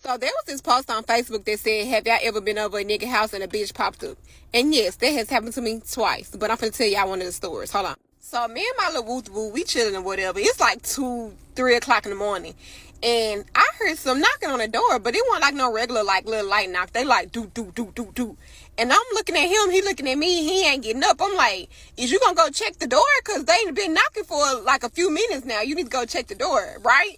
So there was this post on Facebook that said, have y'all ever been over a nigga house and a bitch popped up? And yes, that has happened to me twice. But I'm finna tell y'all one of the stories. Hold on. So me and my little woo-woo, we chilling or whatever. It's like 2, 3 o'clock in the morning. And I heard some knocking on the door, but it wasn't like no regular like little light knock. They like do. And I'm looking at him, he looking at me, he ain't getting up. I'm like, is you gonna go check the door? Cause they ain't been knocking for like a few minutes now. You need to go check the door, right?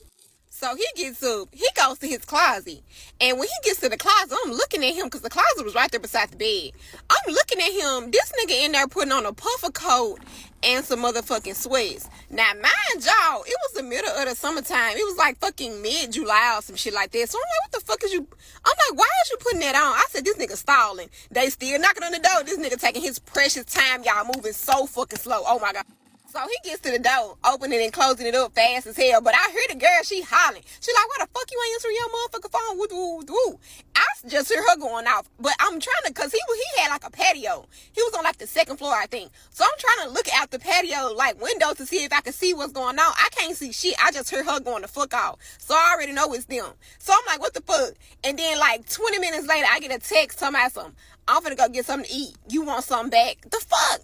So he gets up, he goes to his closet. And when he gets to the closet, I'm looking at him because the closet was right there beside the bed. I'm looking at him, this nigga in there putting on a puffer coat and some motherfucking sweats. Now, mind y'all, it was the middle of the summertime. It was like fucking mid-July or some shit like that. So I'm like, what the fuck is you? I'm like, why is you putting that on? I said, this nigga stalling. They still knocking on the door. This nigga taking his precious time, y'all, moving so fucking slow. Oh my God. So he gets to the door, opening and closing it up fast as hell. But I hear the girl, she hollering. She like, why the fuck you ain't answering your motherfucking phone? Woo. I just hear her going off. But I'm trying to, because he had like a patio. He was on like the second floor, I think. So I'm trying to look out the patio like window to see if I can see what's going on. I can't see shit. I just hear her going the fuck off. So I already know it's them. So I'm like, what the fuck? And then like 20 minutes later, I get a text talking about something. I'm finna go get something to eat. You want something back? The fuck?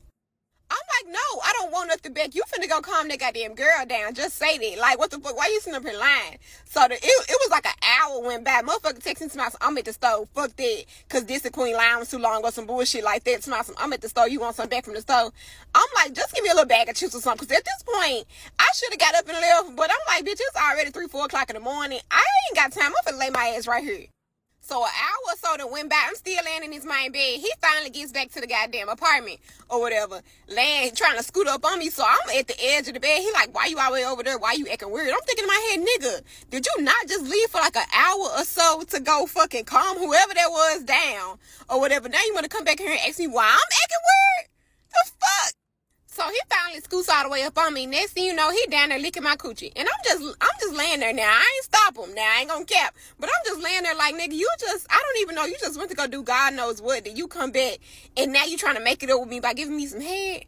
I'm like, no, I don't want nothing back. You finna go calm that goddamn girl down. Just say that. Like, what the fuck? Why you sitting up here lying? So it was like an hour went by. Motherfucker texting to me, I'm at the store. Fuck that. Cause this the Queen Line was too long or some bullshit like that. To me, I'm at the store. You want something back from the store? I'm like, just give me a little bag of chips or something. Cause at this point, I should have got up and left. But I'm like, bitch, it's already 3, 4 o'clock in the morning. I ain't got time. I'm finna lay my ass right here. So an hour or so that went by, I'm still laying in his main bed. He finally gets back to the goddamn apartment or whatever, laying, trying to scoot up on me. So I'm at the edge of the bed. He like, why you all the way over there? Why you acting weird? I'm thinking in my head, nigga, did you not just leave for like an hour or so to go fucking calm whoever that was down or whatever? Now you want to come back here and ask me why I'm acting weird? The fuck? So he finally scoots all the way up on me. Next thing you know, he down there licking my coochie. And I'm just laying there now. I ain't stop him. Now, I ain't gonna cap. But I'm just laying there like, nigga, I don't even know. You just went to go do God knows what. Then you come back. And now you trying to make it up with me by giving me some head.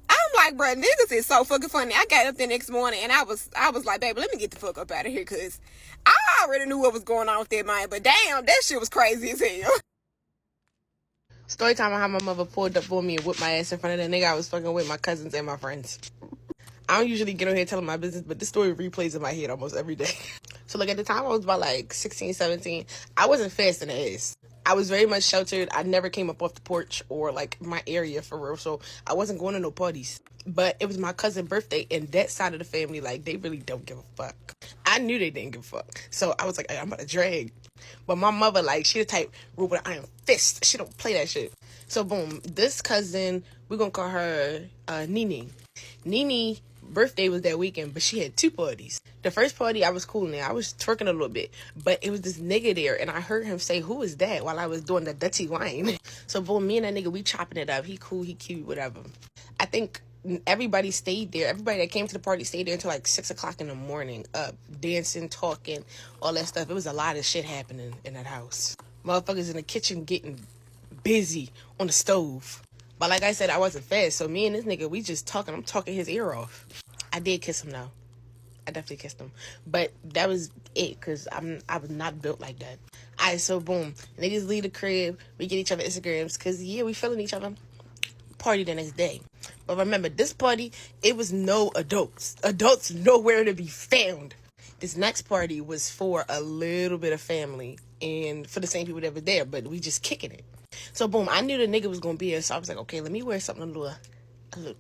I'm like, bro, niggas is so fucking funny. I got up the next morning and I was like, baby, let me get the fuck up out of here. Because I already knew what was going on with that mind. But damn, that shit was crazy as hell. Story time on how my mother pulled up on me and whipped my ass in front of the nigga I was fucking with, my cousins and my friends. I don't usually get on here telling my business, but this story replays in my head almost every day. So, like, at the time I was about, like, 16, 17, I wasn't fast in the ass. I was very much sheltered. I never came up off the porch or, like, my area for real. So, I wasn't going to no parties. But it was my cousin's birthday, and that side of the family, like, they really don't give a fuck. I knew they didn't give a fuck. So, I was like, hey, I'm about to drag. But my mother, like, she the type, rule with an iron fist. She don't play that shit. So, boom, this cousin, we're going to call her Nene. Nene birthday was that weekend, but she had 2 parties. The first party, I was cool now. I was twerking a little bit. But it was this nigga there, and I heard him say, who is that? While I was doing the dirty wine. So, boom, me and that nigga, we chopping it up. He cool, he cute, whatever. I think everybody stayed there. Everybody that came to the party stayed there until like 6 o'clock in the morning, up, dancing, talking, all that stuff. It was a lot of shit happening in that house. Motherfuckers in the kitchen getting busy on the stove. But like I said, I wasn't fast. So me and this nigga, we just talking. I'm talking his ear off. I did kiss him though. I definitely kissed him. But that was it, because I was not built like that. Alright, so boom. Niggas leave the crib. We get each other Instagrams, because yeah, we feeling each other. Party the next day. But remember, this party, it was no adults. Adults nowhere to be found. This next party was for a little bit of family and for the same people that were there, but we just kicking it. So boom, I knew the nigga was gonna be there, so I was like, okay, let me wear something a little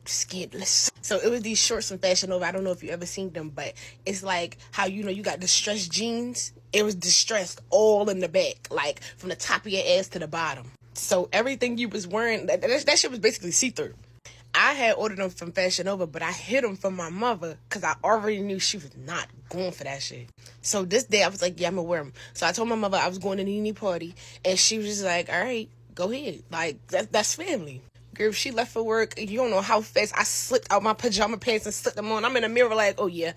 skidless. So it was these shorts from Fashion Nova. I don't know if you ever seen them, but it's like how, you know, you got distressed jeans. It was distressed all in the back, like from the top of your ass to the bottom. So everything you was wearing, that shit was basically see-through. I had ordered them from Fashion Nova, but I hid them from my mother because I already knew she was not going for that shit. So this day I was like, yeah, I'm gonna wear them. So I told my mother I was going to the Nene party, and she was just like, all right, go ahead. Like, that's family. Girl, if she left for work, you don't know how fast I slipped out my pajama pants and slipped them on. I'm in the mirror like, oh yeah.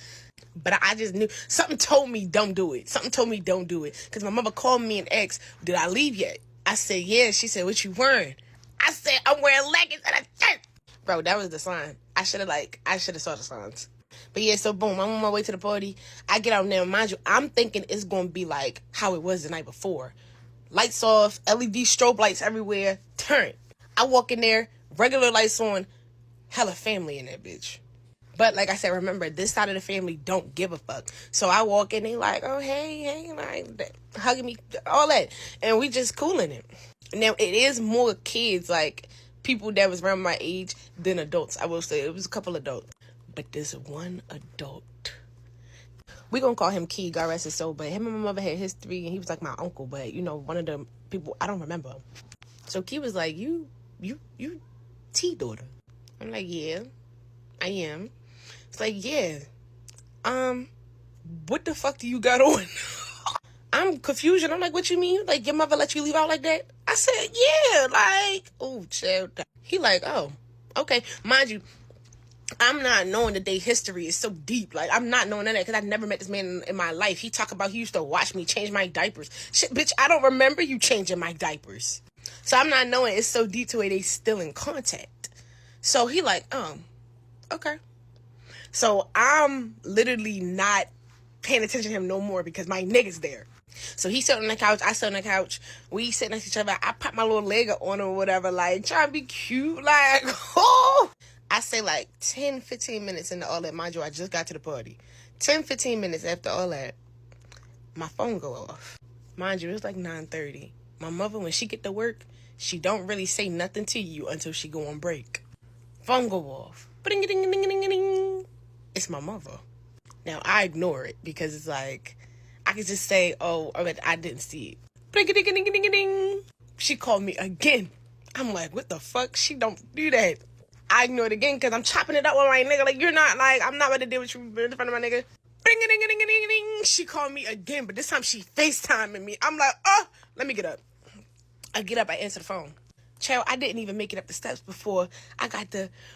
But I just knew. Something told me don't do it. Something told me don't do it. Because my mother called me and asked, did I leave yet? I said, yeah. She said, what you wearing? I said, I'm wearing leggings and a shirt. Bro, that was the sign. I should have saw the signs. But yeah, so boom, I'm on my way to the party. I get out there, mind you, I'm thinking it's gonna be like how it was the night before. Lights off, LED strobe lights everywhere, turn. I walk in there, regular lights on, hella family in that bitch. But like I said, remember, this side of the family don't give a fuck. So I walk in, they like, oh, hey, like, hugging me, all that. And we just cooling it. Now, it is more kids, like, people that was around my age than adults. I will say, it was a couple adults. But this one adult, we gonna call him Key, God rest his soul. But him and my mother had history, and he was like my uncle. But, you know, one of the people, I don't remember him. So Key was like, you T daughter. I'm like, yeah, I am. It's like, yeah, what the fuck do you got on? I'm confused. I'm like, what you mean? Like, your mother let you leave out like that? I said, yeah, like, oh, child. He like, oh, okay. Mind you, I'm not knowing that their history is so deep. Like, I'm not knowing that because I never met this man in my life. He talk about he used to watch me change my diapers. Shit, bitch, I don't remember you changing my diapers. So I'm not knowing it's so deep to where they still in contact. So he like, okay. So I'm literally not paying attention to him no more because my nigga's there. So he sat on the couch, I sat on the couch. We sit next to each other. I pop my little leg on or whatever, like, trying to be cute, like, oh. I say like 10, 15 minutes into all that. Mind you, I just got to the party. 10, 15 minutes after all that, my phone go off. Mind you, it's like 9:30. My mother, when she get to work, she don't really say nothing to you until she go on break. Phone go off. Ding-a-ding-a-ding-a-ding-a-ding. It's my mother. Now, I ignore it because it's like, I can just say, oh, I didn't see it. Ding-a-ding-a-ding-a-ding. She called me again. I'm like, what the fuck? She don't do that. I ignore it again because I'm chopping it up with my nigga. Like, you're not, like, I'm not about to deal with you in front of my nigga. Ding-a-ding-a-ding-a-ding-a-ding. She called me again, but this time she FaceTiming me. I'm like, oh, let me get up. I get up, I answer the phone. Child, I didn't even make it up the steps before I got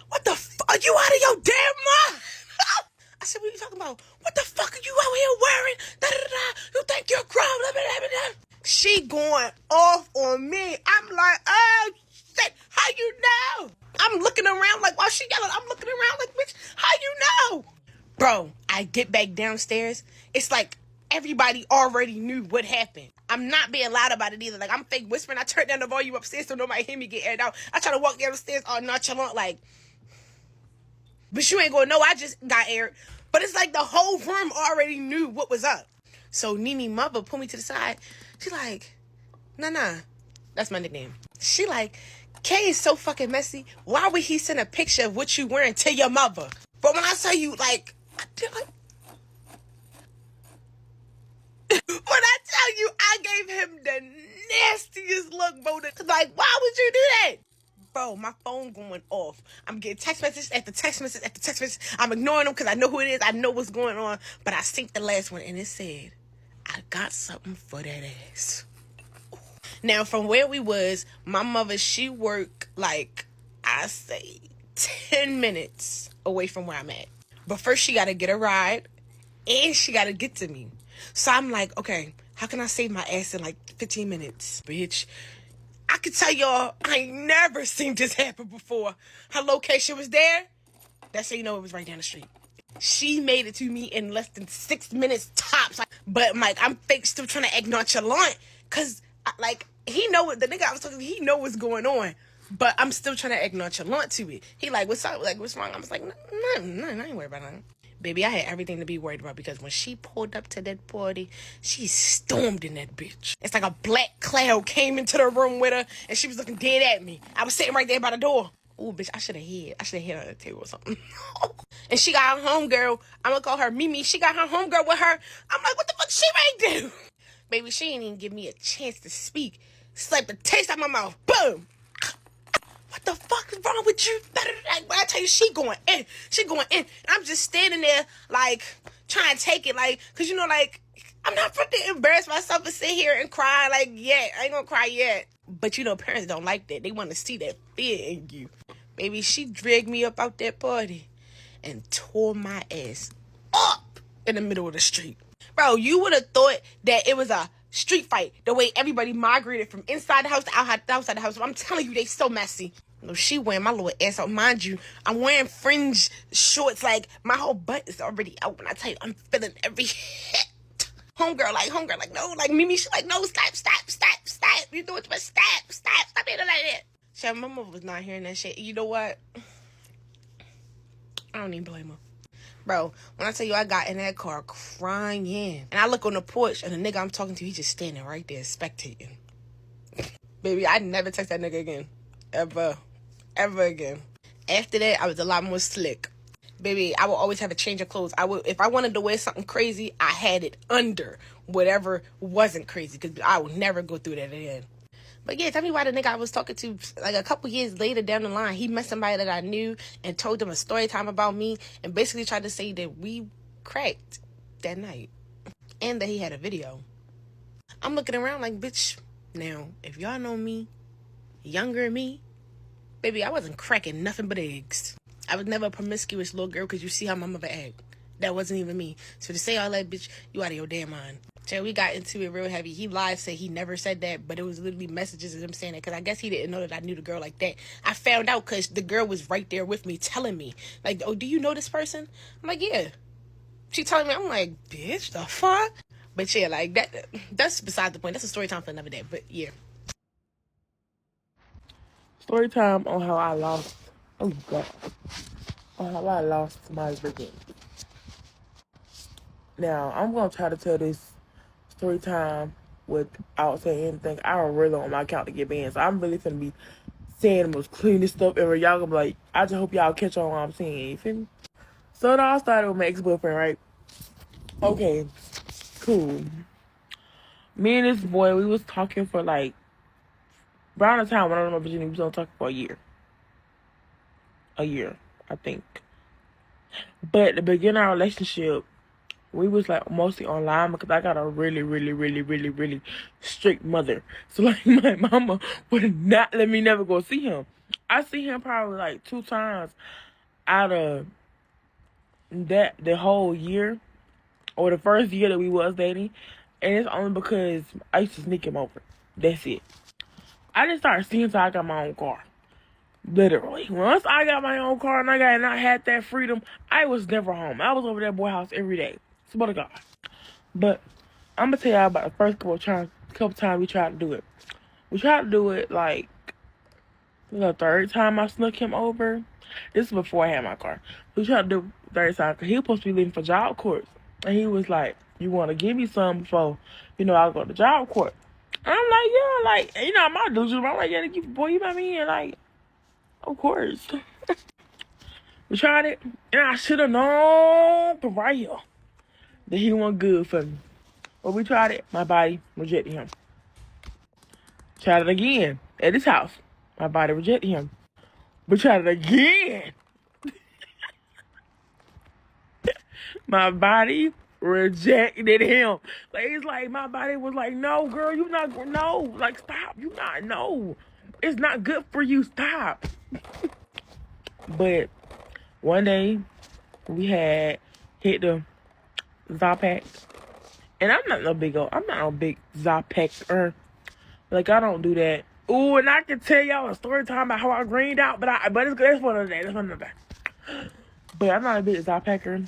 what the fuck? Are you out of your damn mind? I said, what are you talking about? What the fuck are you out here wearing? Da-da-da-da. You think you're grown? She going off on me. I'm like, oh, shit. How you know? I'm looking around like, while she yelling, I'm looking around like, bitch, how you know? Bro, I get back downstairs. It's like everybody already knew what happened. I'm not being loud about it either. Like, I'm fake whispering. I turn down the volume upstairs so nobody hear me get aired out. I try to walk down the stairs all nonchalant, like, but you ain't gonna know I just got aired. But it's like the whole room already knew what was up. So Nene mother pulled me to the side. She like, nah. That's my nickname. She like, Kay is so fucking messy. Why would he send a picture of what you wearing to your mother? But when I tell you, like, when I tell you, I gave him the nastiest look, bro. Like, why would you do that? Bro, my phone going off. I'm getting text message after text message after text message. I'm ignoring them because I know who it is. I know what's going on. But I synced the last one and it said, I got something for that ass. Now, from where we was, my mother, she worked like, I say, 10 minutes away from where I'm at. But first she got to get a ride and she got to get to me. So I'm like, okay, how can I save my ass in like 15 minutes, bitch? I can tell y'all, I ain't never seen this happen before. Her location was there. That's how you know it was right down the street. She made it to me in less than 6 minutes tops. But like, I'm fake still trying to act nonchalant. Because, like, he know what, the nigga I was talking to, he know what's going on. But I'm still trying to act nonchalant to it. He like, what's up? Like, what's wrong? I was like, no, I ain't worried about nothing. Baby, I had everything to be worried about because when she pulled up to that party, she stormed in that bitch. It's like a black cloud came into the room with her and she was looking dead at me. I was sitting right there by the door. Ooh, bitch, I should have hid on the table or something. And she got her homegirl. I'm gonna call her Mimi. She got her homegirl with her. I'm like, what the fuck she ain't do? Baby, she ain't even give me a chance to speak. Slapped the taste out my mouth. Boom. What the fuck is wrong with you? When I tell you, she going in. And I'm just standing there, like, trying to take it, like, because, you know, like, I'm not freaking embarrass myself and sit here and cry, like, yet. I ain't gonna cry yet. But, you know, parents don't like that. They want to see that fear in you. Baby, she dragged me up out that party and tore my ass up in the middle of the street. Bro, you would have thought that it was a street fight, the way everybody migrated from inside the house to outside the house. I'm telling you, they so messy. No, she wearing my little ass out. Mind you, I'm wearing fringe shorts. Like, my whole butt is already out. When I tell you, I'm feeling every hit. Homegirl, like, no. Like, Mimi, she like, no, stop. You doing too much. Stop being like that. Shit, my mother was not hearing that shit. You know what? I don't even blame her. Bro, when I tell you I got in that car crying, and I look on the porch, and the nigga I'm talking to, he just standing right there spectating. Baby, I'd never text that nigga again. Ever again. After that, I was a lot more slick. Baby, I will always have a change of clothes. If I wanted to wear something crazy, I had it under whatever wasn't crazy, because I would never go through that again. But yeah, tell me why the nigga I was talking to, like, a couple years later down the line, he met somebody that I knew and told them a story time about me and basically tried to say that we cracked that night and that he had a video. I'm looking around like, bitch, now, if y'all know me, younger than me, baby, I wasn't cracking nothing but eggs. I was never a promiscuous little girl, because you see how my mother act. That wasn't even me. So to say all that, bitch, you out of your damn mind. So we got into it real heavy. He lied, said he never said that, but it was literally messages of him saying that, because I guess he didn't know that I knew the girl like that. I found out because the girl was right there with me telling me, like, oh, do you know this person? I'm like, yeah. She telling me, I'm like, bitch, the fuck? But yeah, like, that's beside the point. That's a story time for another day, but yeah. Story time on how I lost. Oh God. On how I lost my virginity. Now I'm gonna try to tell this story time without saying anything. I don't really want my account to get banned, so I'm really gonna be saying the most cleanest stuff ever. Y'all gonna be like, I just hope y'all catch on what I'm saying. You feel me? So it all started with my ex-boyfriend, right? Okay, cool. Me and this boy, we was talking for like around the time when I was in Virginia, we was on talking for a year. A year, I think. But at the beginning of our relationship, we was like mostly online because I got a really strict mother. So like my mama would not let me never go see him. I see him probably like 2 times out of the whole year, or the first year that we was dating, and it's only because I used to sneak him over. That's it. I just started seeing until I got my own car. Literally. Once I got my own car and I had that freedom, I was never home. I was over that boy house every day. Swear to God. But I'm gonna tell y'all about the first couple times we tried to do it. We tried to do it like the third time I snuck him over. This is before I had my car. We tried to do it the third time because he was supposed to be leaving for job court. And he was like, you want to give me some before, I'll go to job court. And I'm like, yeah, like, I'm not delusional. I'm like, yeah, boy, you got me here, like, of course. We tried it, and I should have known from right here that he wasn't good for me. But we tried it. My body rejected him. Tried it again at his house. My body rejected him. We tried it again. My body rejected him. Like, it's like my body was like, no, girl, you not, no. Like, stop. You not, no. It's not good for you. Stop. But one day, we had hit the Zapac. And I'm not no big Zapac-er. Like, I don't do that. Ooh, and I can tell y'all a story time about how I greened out, but that's one of that. That's one of that. But I'm not a big Zapac-er.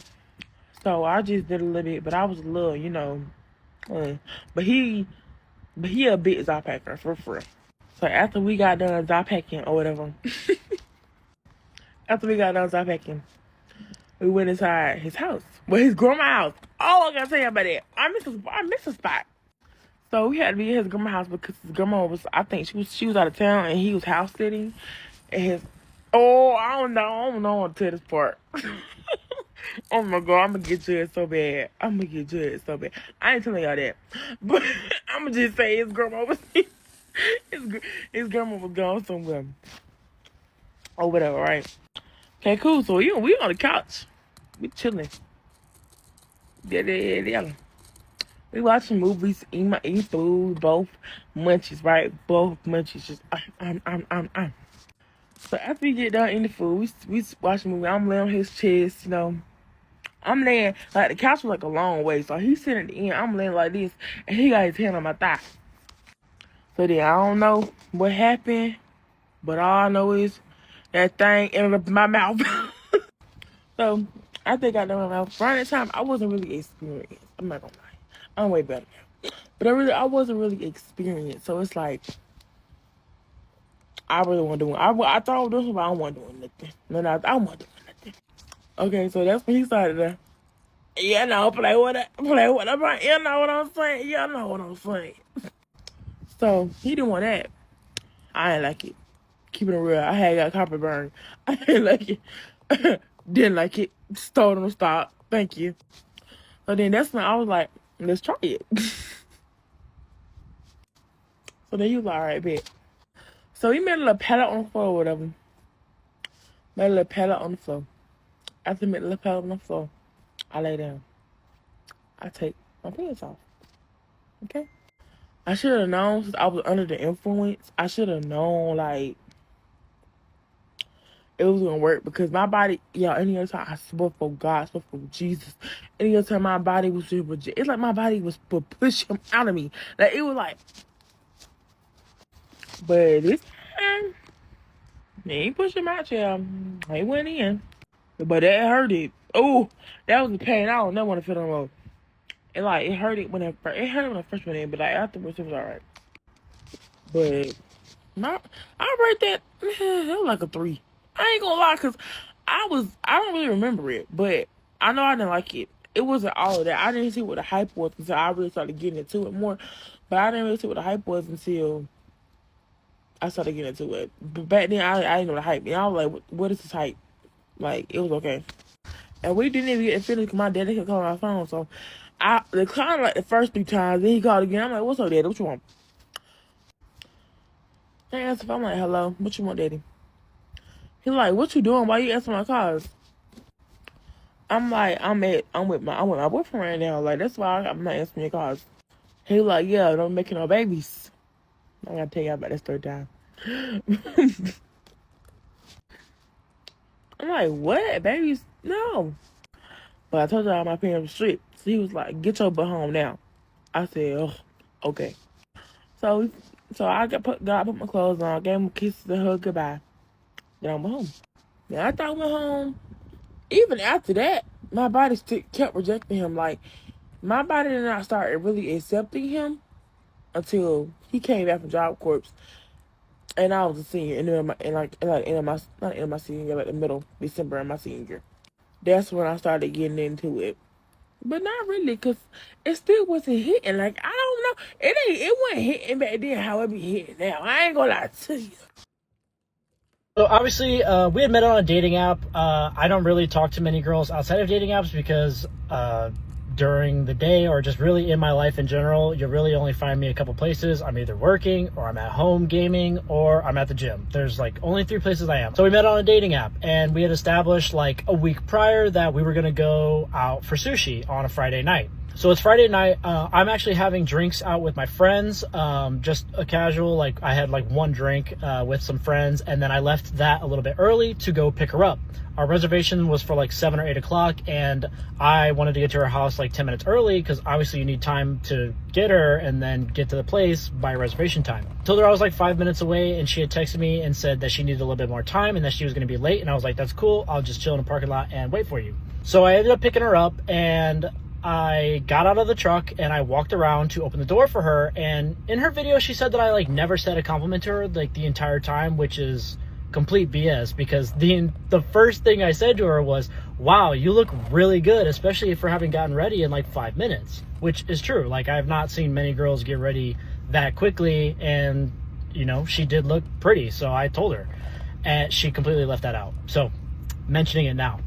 So I just did a little bit, but I was a little, but he a big Zapac-er, for real. So after we got done Zapacking or whatever, we went inside his house. Well, his grandma's house. Oh, I gotta tell you about that. I miss a spot. So we had to be at his grandma's house because his grandma I think she was out of town and he was house sitting. And I don't know. I don't want to tell this part. Oh my God, I'm gonna get judged so bad. I ain't telling y'all that. But I'm gonna just say his grandma was his grandma was gone somewhere. Or whatever, right? Okay, cool. So we on the couch. We chilling. Yeah. We watching movies, eating food, both munchies, right? Both munchies. Just So after we get done eating the food, we watching the movie. I'm laying on his chest, I'm laying, like, the couch was like a long way. So he's sitting at the end. I'm laying like this, and he got his hand on my thigh. So then I don't know what happened. But all I know is that thing ended up in my mouth. So I think I know my mouth. Around that time, I wasn't really experienced. I'm not gonna lie. I'm way better now. But I wasn't really experienced. So it's like, I really wasn't doing. I thought I was doing something, but I wasn't doing nothing. No, I wasn't doing nothing. Okay, so that's when he started to, play with it, you know what I'm saying? You know what I'm saying? So he didn't want that. I ain't like it. Keeping it real, I had got carpet burn. I didn't like it. Didn't like it. Told him to stop. Thank you. So then that's when I was like, let's try it. So then he was like, all right, bet. So he made a little pallet on the floor or whatever. Made a little pallet on the floor. After he made a little pallet on the floor, I lay down. I take my pants off. Okay? I should have known, since I was under the influence, I should have known, like, it was gonna work, because my body, any other time, I swear for God, I swear for Jesus, any other time my body was just, it's like my body was pushing him out of me. Like, it was like, but this time, they ain't push him out, y'all. He went in. But that hurt it. Oh, that was the pain. I don't never want to feel no more. It hurt it when it hurt when I first went in, but like afterwards it was alright. But I rate that, it was like a 3. I ain't gonna lie, cause I don't really remember it, but I know I didn't like it. It wasn't all of that. I didn't see what the hype was until I really started getting into it more. But I didn't really see what the hype was until I started getting into it. But back then I didn't know the hype. And I was like, what is this hype? Like, it was okay. And we didn't even get it finished because my daddy kept calling my phone. So I declined like the first 3 times. Then he called again. I'm like, what's up, daddy? What you want? I answered. I'm like, hello. What you want, daddy? He's like, what you doing? Why you answering my calls? I'm like, I'm with my boyfriend right now. Like, that's why I'm not answering your calls. He was like, yeah, don't make no babies. I gotta tell you about this 3rd time. I'm like, what? Babies? No. But I told y'all my parents were strict. So he was like, get your butt home now. I said, oh, okay. So I put my clothes on, gave him kisses and hug goodbye. Then I went home. Now after I went home, even after that, my body still kept rejecting him. Like, my body did not start really accepting him until he came back from Job Corps, and I was a senior, and then not in my senior year, like the middle December in my senior year. That's when I started getting into it. But not really, because it still wasn't hitting. Like, I don't know. It wasn't hitting back then how it be hitting now. I ain't gonna lie to you. So obviously, we had met on a dating app. I don't really talk to many girls outside of dating apps because during the day or just really in my life in general, you'll really only find me a couple places. I'm either working or I'm at home gaming or I'm at the gym. There's like only 3 places I am. So we met on a dating app and we had established like a week prior that we were going to go out for sushi on a Friday night. So it's Friday night. I'm actually having drinks out with my friends, just a casual, like I had like 1 drink with some friends, and then I left that a little bit early to go pick her up. Our reservation was for like 7 or 8 o'clock, and I wanted to get to her house like 10 minutes early because obviously you need time to get her and then get to the place by reservation time. Told her I was like 5 minutes away, and she had texted me and said that she needed a little bit more time and that she was going to be late, and I was like, that's cool. I'll just chill in the parking lot and wait for you. So I ended up picking her up, and I got out of the truck and I walked around to open the door for her, and in her video she said that I like never said a compliment to her like the entire time, which is complete BS, because the first thing I said to her was, wow, you look really good, especially for having gotten ready in like 5 minutes, which is true. Like, I've not seen many girls get ready that quickly, and you know, she did look pretty, so I told her, and she completely left that out. So mentioning it now.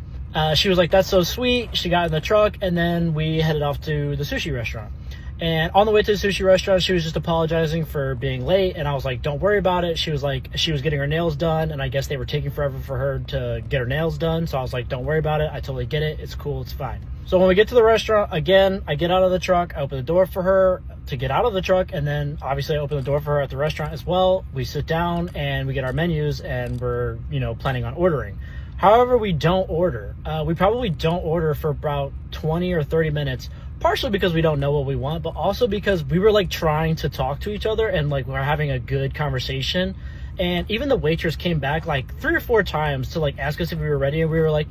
She was like, that's so sweet. She got in the truck, and then we headed off to the sushi restaurant. And on the way to the sushi restaurant, she was just apologizing for being late, and I was like, don't worry about it. She was like, she was getting her nails done, and I guess they were taking forever for her to get her nails done. So I was like, don't worry about it. I totally get it. It's cool. It's fine. So when we get to the restaurant, again, I get out of the truck. I open the door for her to get out of the truck, and then obviously I open the door for her at the restaurant as well. We sit down, and we get our menus, and we're, you know, planning on ordering. However, we don't order. We probably don't order for about 20 or 30 minutes, partially because we don't know what we want, but also because we were like trying to talk to each other and like we're having a good conversation. And even the waitress came back like 3 or 4 times to like ask us if we were ready, and we were like,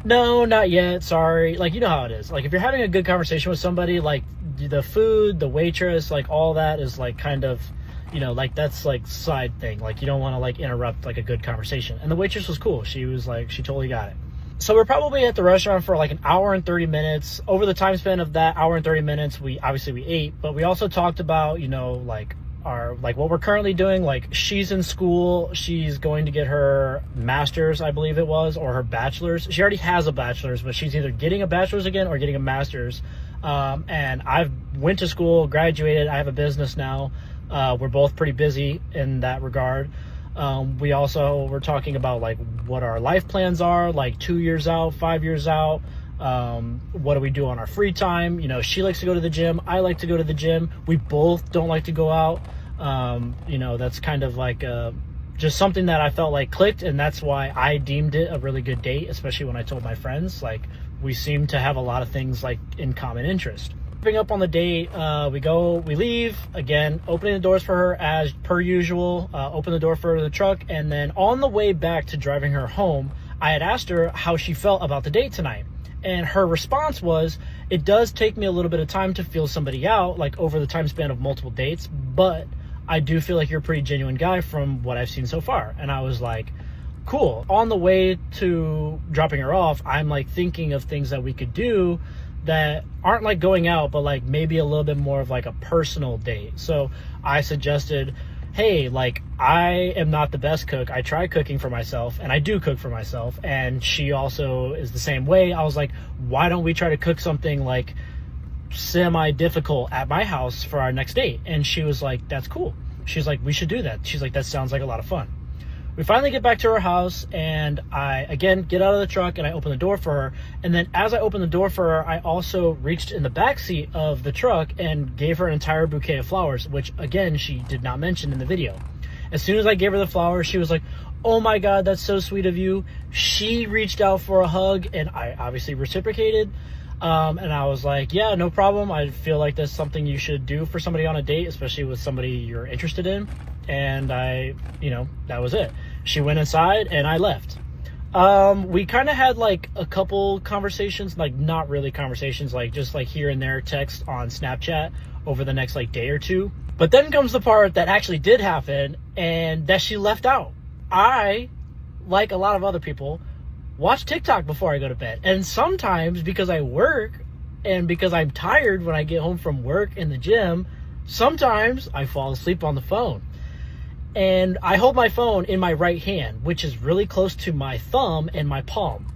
no, not yet, sorry. Like, you know how it is. Like, if you're having a good conversation with somebody, like the food, the waitress, like all that is like kind of, you know, like that's like side thing. Like, you don't want to like interrupt like a good conversation. And the waitress was cool. She was like, she totally got it. So we're probably at the restaurant for like an hour and 30 minutes. Over the time span of that hour and 30 minutes, we ate, but we also talked about, you know, like what we're currently doing. Like, she's in school, she's going to get her master's, I believe it was, or her bachelor's. She already has a bachelor's, but she's either getting a bachelor's again or getting a master's. And I've went to school, graduated, I have a business now. We're both pretty busy in that regard. We also were talking about like what our life plans are, like 2 years out, 5 years out. What do we do on our free time? You know, she likes to go to the gym, I like to go to the gym. We both don't like to go out. You know, that's kind of like just something that I felt like clicked, and that's why I deemed it a really good date, especially when I told my friends. Like, we seem to have a lot of things like in common interest. Wrapping up on the date, we leave, again, opening the doors for her as per usual, open the door for the truck, and then on the way back to driving her home, I had asked her how she felt about the date tonight. And her response was, it does take me a little bit of time to feel somebody out, like over the time span of multiple dates, but I do feel like you're a pretty genuine guy from what I've seen so far. And I was like, cool. On the way to dropping her off, I'm like thinking of things that we could do that aren't like going out, but like maybe a little bit more of like a personal date. So I suggested, hey, like, I am not the best cook. I try cooking for myself, and I do cook for myself, and she also is the same way. I was like, why don't we try to cook something like semi-difficult at my house for our next date? And she was like, that's cool. She's like, we should do that. She's like, that sounds like a lot of fun. We finally get back to her house, and I, again, get out of the truck, and I open the door for her. And then as I open the door for her, I also reached in the back seat of the truck and gave her an entire bouquet of flowers, which, again, she did not mention in the video. As soon as I gave her the flowers, she was like, oh my God, that's so sweet of you. She reached out for a hug, and I obviously reciprocated. And I was like, yeah, no problem. I feel like that's something you should do for somebody on a date, especially with somebody you're interested in. And that was it. She went inside and I left. We kind of had like a couple conversations, like not really conversations, like just like here and there text on Snapchat over the next like day or two. But then comes the part that actually did happen, and that she left out. I, like a lot of other people, watch TikTok before I go to bed. And sometimes, because I work and because I'm tired when I get home from work in the gym, sometimes I fall asleep on the phone. And I hold my phone in my right hand, which is really close to my thumb and my palm.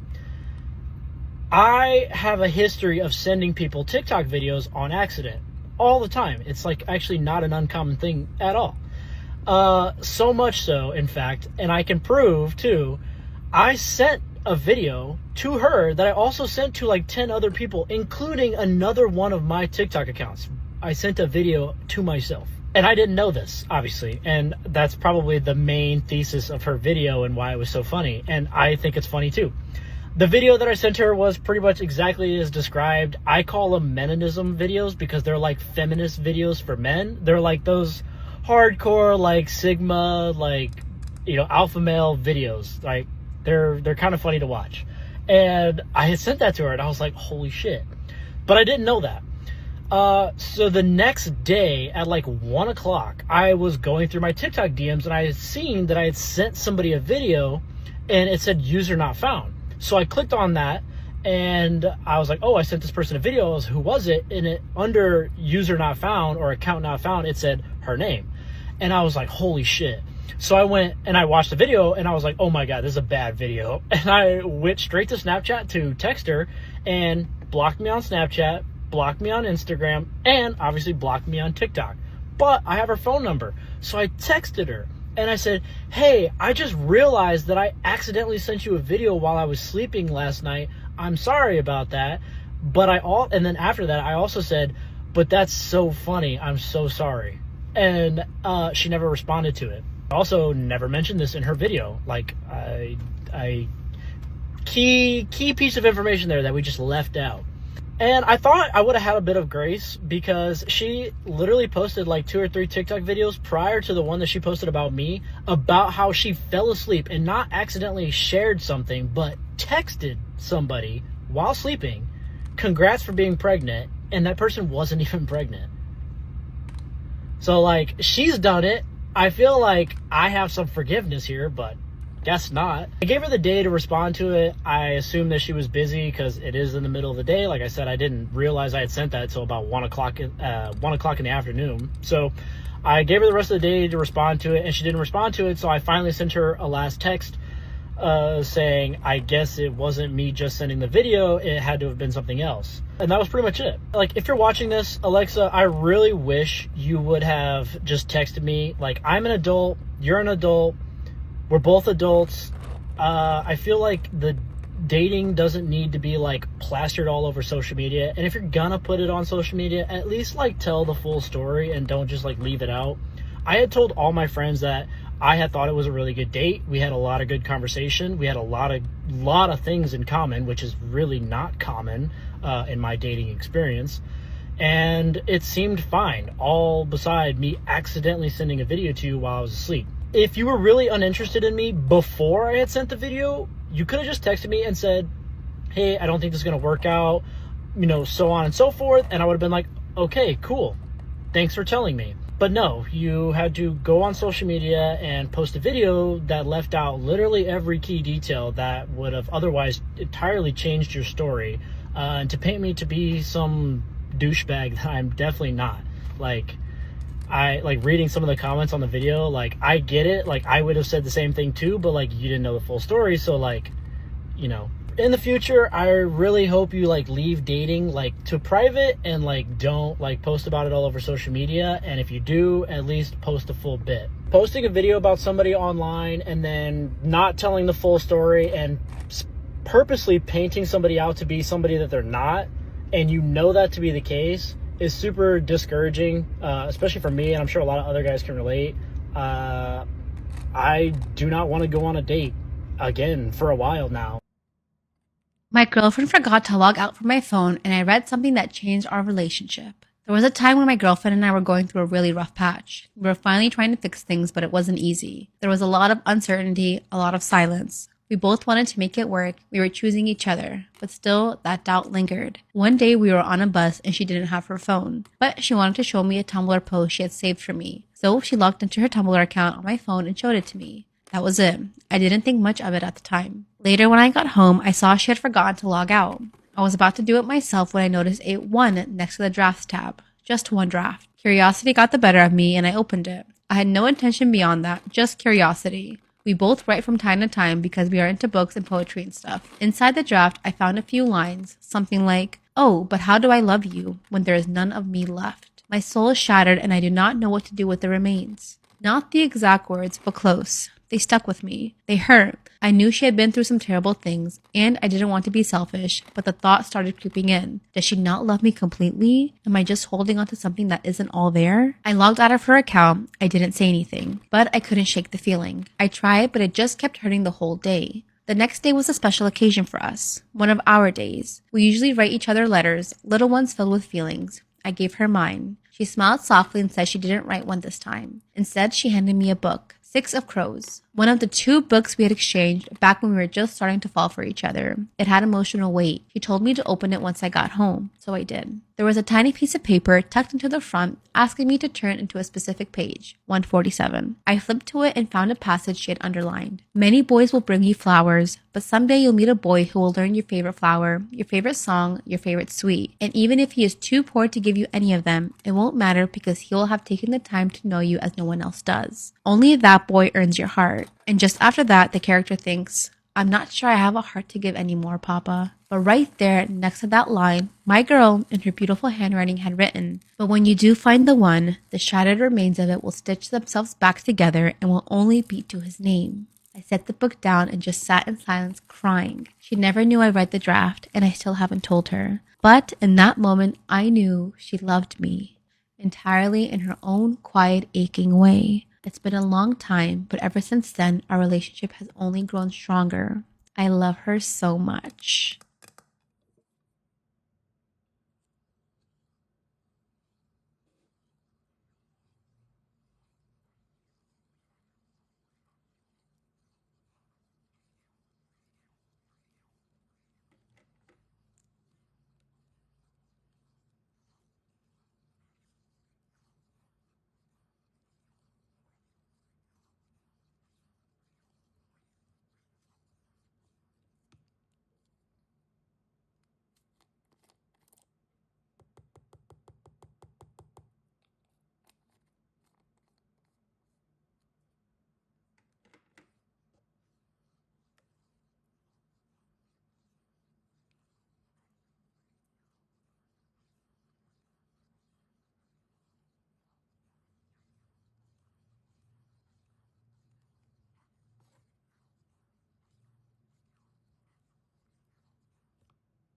I have a history of sending people TikTok videos on accident all the time. It's like actually not an uncommon thing at all. So much so, in fact, and I can prove too, I sent a video to her that I also sent to like 10 other people, including another one of my TikTok accounts. I sent a video to myself. And I didn't know this, obviously, and that's probably the main thesis of her video and why it was so funny, and I think it's funny too. The video that I sent her was pretty much exactly as described. I call them meninism videos because they're like feminist videos for men. They're like those hardcore, like Sigma, like, alpha male videos. Like, they're kind of funny to watch. And I had sent that to her, and I was like, holy shit. But I didn't know that. So the next day at like 1 o'clock, I was going through my TikTok DMs, and I had seen that I had sent somebody a video and it said user not found. So I clicked on that and I was like, oh, I sent this person a video. I was, who was it? And it, under user not found or account not found, it said her name. And I was like, holy shit. So I went and I watched the video and I was like, oh my God, this is a bad video. And I went straight to Snapchat to text her and blocked me on Snapchat, blocked me on Instagram, and obviously blocked me on TikTok. But I have her phone number. So I texted her and I said, hey, I just realized that I accidentally sent you a video while I was sleeping last night. I'm sorry about that. And then after that, I also said, but that's so funny. I'm so sorry. And she never responded to it. Also never mentioned this in her video. Like, key piece of information there that we just left out. And I thought I would have had a bit of grace because she literally posted like 2 or 3 TikTok videos prior to the one that she posted about me about how she fell asleep and not accidentally shared something, but texted somebody while sleeping, congrats for being pregnant, and that person wasn't even pregnant. So like, she's done it. I feel like I have some forgiveness here, but guess not. I gave her the day to respond to it. I assumed that she was busy because it is in the middle of the day. Like I said, I didn't realize I had sent that until about 1 o'clock in the afternoon. So I gave her the rest of the day to respond to it, and she didn't respond to it. So I finally sent her a last text saying, I guess it wasn't me just sending the video, it had to have been something else. And that was pretty much it. Like, if you're watching this, Alexa, I really wish you would have just texted me. Like, I'm an adult, you're an adult, we're both adults. I feel like the dating doesn't need to be like plastered all over social media. And if you're gonna put it on social media, at least like tell the full story and don't just like leave it out. I had told all my friends that I had thought it was a really good date. We had a lot of good conversation. We had a lot of things in common, which is really not common in my dating experience. And it seemed fine, all beside me accidentally sending a video to you while I was asleep. If you were really uninterested in me before I had sent the video, you could have just texted me and said, hey, I don't think this is going to work out, so on and so forth. And I would have been like, okay, cool. Thanks for telling me. But no, you had to go on social media and post a video that left out literally every key detail that would have otherwise entirely changed your story, and to paint me to be some douchebag that I'm definitely not. Like, I like reading some of the comments on the video, like, I get it, like, I would have said the same thing too, but like, you didn't know the full story. So like, in the future, I really hope you like leave dating like to private and like don't like post about it all over social media. And if you do, at least post a full bit. Posting a video about somebody online and then not telling the full story and purposely painting somebody out to be somebody that they're not, and that to be the case, is super discouraging, especially for me, and I'm sure a lot of other guys can relate. I do not want to go on a date again for a while now. My girlfriend forgot to log out from my phone, and I read something that changed our relationship. There was a time when my girlfriend and I were going through a really rough patch. We were finally trying to fix things, but it wasn't easy. There was a lot of uncertainty, a lot of silence. We both wanted to make it work. We were choosing each other, but still that doubt lingered. One day we were on a bus and she didn't have her phone, but she wanted to show me a Tumblr post she had saved for me. So she logged into her Tumblr account on my phone and showed it to me. That was it. I didn't think much of it at the time. Later when I got home, I saw she had forgotten to log out. I was about to do it myself when I noticed a 1 next to the drafts tab. Just one draft. Curiosity got the better of me and I opened it. I had no intention beyond that, just curiosity. We both write from time to time because we are into books and poetry and stuff. Inside the draft, I found a few lines, something like, "Oh, but how do I love you when there is none of me left? My soul is shattered and I do not know what to do with the remains." Not the exact words, but close. They stuck with me. They hurt. I knew she had been through some terrible things, and I didn't want to be selfish, but the thought started creeping in. Does she not love me completely? Am I just holding on to something that isn't all there? I logged out of her account. I didn't say anything, but I couldn't shake the feeling. I tried, but it just kept hurting the whole day. The next day was a special occasion for us, one of our days. We usually write each other letters, little ones filled with feelings. I gave her mine. She smiled softly and said she didn't write one this time. Instead, she handed me a book. 6 of Crows, one of the 2 books we had exchanged back when we were just starting to fall for each other. It had emotional weight. She told me to open it once I got home, so I did. There was a tiny piece of paper tucked into the front asking me to turn into a specific page, 147. I flipped to it and found a passage she had underlined. Many boys will bring you flowers, but someday you'll meet a boy who will learn your favorite flower, your favorite song, your favorite sweet. And even if he is too poor to give you any of them, it won't matter because he will have taken the time to know you as no one else does. Only that boy earns your heart. And just after that, the character thinks, "I'm not sure I have a heart to give anymore, Papa." But right there, next to that line, my girl, in her beautiful handwriting, had written, "But when you do find the one, the shattered remains of it will stitch themselves back together and will only beat to his name." I set the book down and just sat in silence crying. She never knew I read the draft, and I still haven't told her. But in that moment, I knew she loved me, entirely in her own quiet, aching way. It's been a long time, but ever since then, our relationship has only grown stronger. I love her so much.